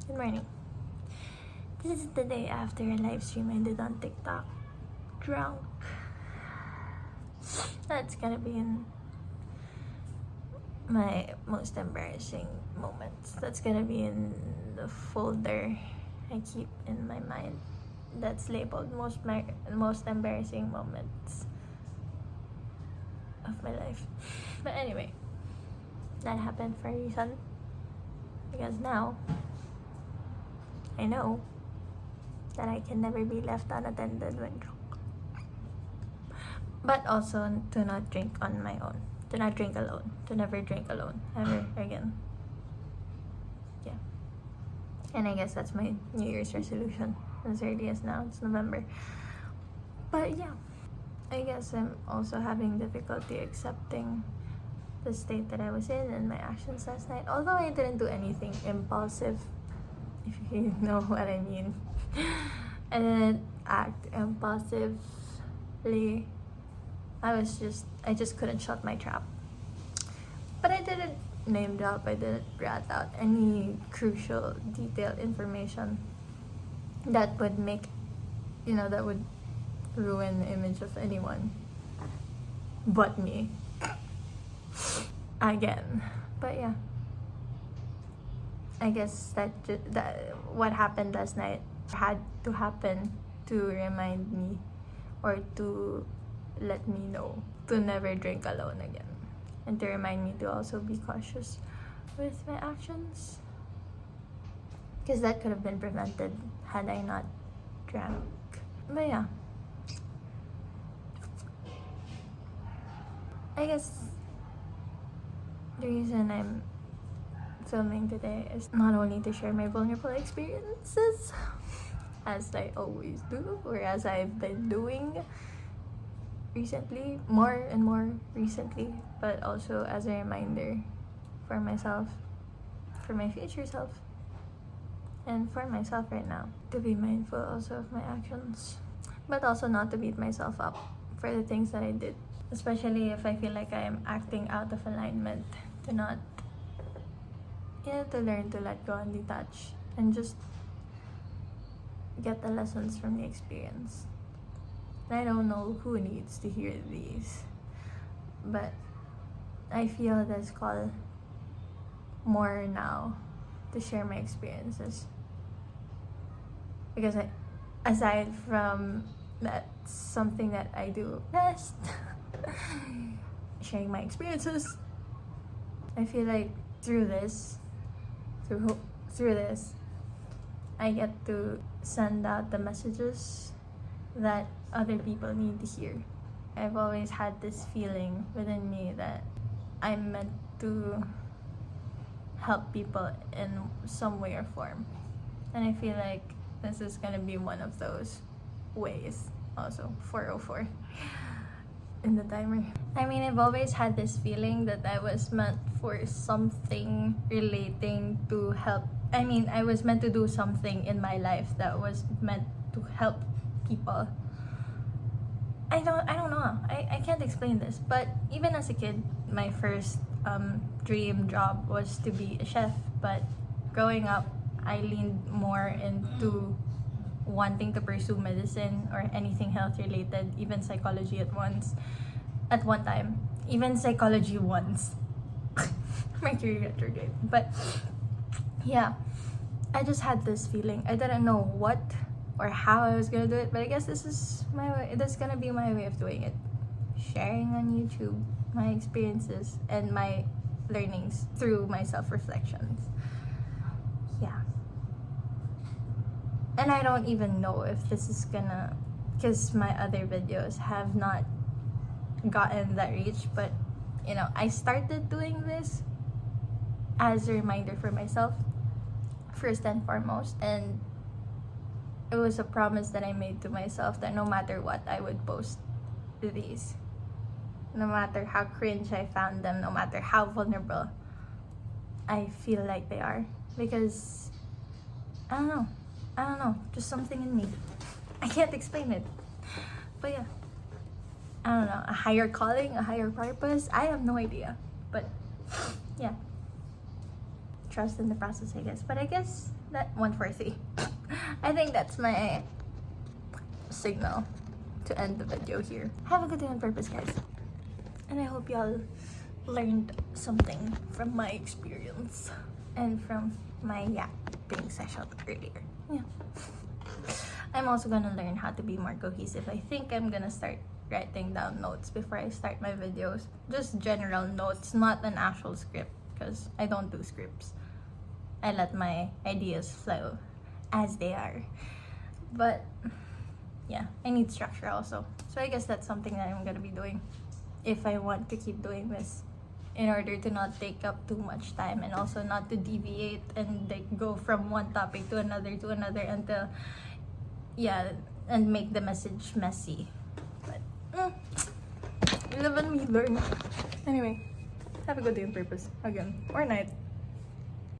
Good morning. This is the day after a live stream I did on TikTok. Drunk. That's gonna be in my most embarrassing moments. That's gonna be in the folder I keep in my mind that's labeled most embarrassing moments of my life. But anyway, that happened for a reason. Because now I know that I can never be left unattended when drunk. But also to not drink on my own. To not drink alone. To never drink alone ever again. Yeah. And I guess that's my New Year's resolution. As early as now, it's November. But yeah, I guess I'm also having difficulty accepting the state that I was in and my actions last night. Although I didn't do anything impulsive, if you know what I mean. I didn't act impulsively. I just couldn't shut my trap. But I didn't name drop, I didn't rat out any crucial detailed information that would make, that would ruin the image of anyone but me. Again. But yeah. I guess that what happened last night had to happen to remind me or to let me know to never drink alone again, and to remind me to also be cautious with my actions, because that could have been prevented had I not drank. But yeah, I guess the reason I'm filming today is not only to share my vulnerable experiences, as I always do, or as I've been doing recently, more and more recently, but also as a reminder for myself, for my future self, and for myself right now, to be mindful also of my actions, but also not to beat myself up for the things that I did, especially if I feel like I am acting out of alignment, to not, to learn to let go and detach and just get the lessons from the experience. And I don't know who needs to hear these, but I feel this call more now to share my experiences, because aside from that, something that I do best, sharing my experiences, I feel like through this, I get to send out the messages that other people need to hear. I've always had this feeling within me that I'm meant to help people in some way or form. And I feel like this is gonna be one of those ways. Also, 4:04 in the timer. I mean, I've always had this feeling that I was meant for something relating to help. I mean, I was meant to do something in my life that was meant to help people. I don't know. I can't explain this. But even as a kid, my first dream job was to be a chef. But growing up, I leaned more into wanting to pursue medicine or anything health related, even psychology at one time. Even psychology once. Mercury retrograde. But yeah, I just had this feeling. I didn't know what or how I was gonna do it, but I guess this is my way. This is gonna be my way of doing it. Sharing on YouTube my experiences and my learnings through my self-reflections. Yeah. And I don't even know if this is gonna, because my other videos have not gotten that reach, but I started doing this as a reminder for myself, first and foremost, and it was a promise that I made to myself that no matter what, I would post these. No matter how cringe I found them, no matter how vulnerable I feel like they are. Because, I don't know, just something in me. I can't explain it. But yeah, I don't know, a higher calling, a higher purpose, I have no idea. But yeah, trust in the process, I guess. But I guess that 143. I think that's my signal to end the video here. Have a good day on purpose, guys. And I hope y'all learned something from my experience and from my yapping session earlier. Yeah. I'm also gonna learn how to be more cohesive. I think I'm gonna start writing down notes before I start my videos. Just general notes, not an actual script, because I don't do scripts. I let my ideas flow as they are. But yeah, I need structure also. So I guess that's something that I'm gonna be doing if I want to keep doing this, in order to not take up too much time and also not to deviate and like go from one topic to another until and make the message messy. But live and we learn. Anyway, have a good day on purpose again, or night.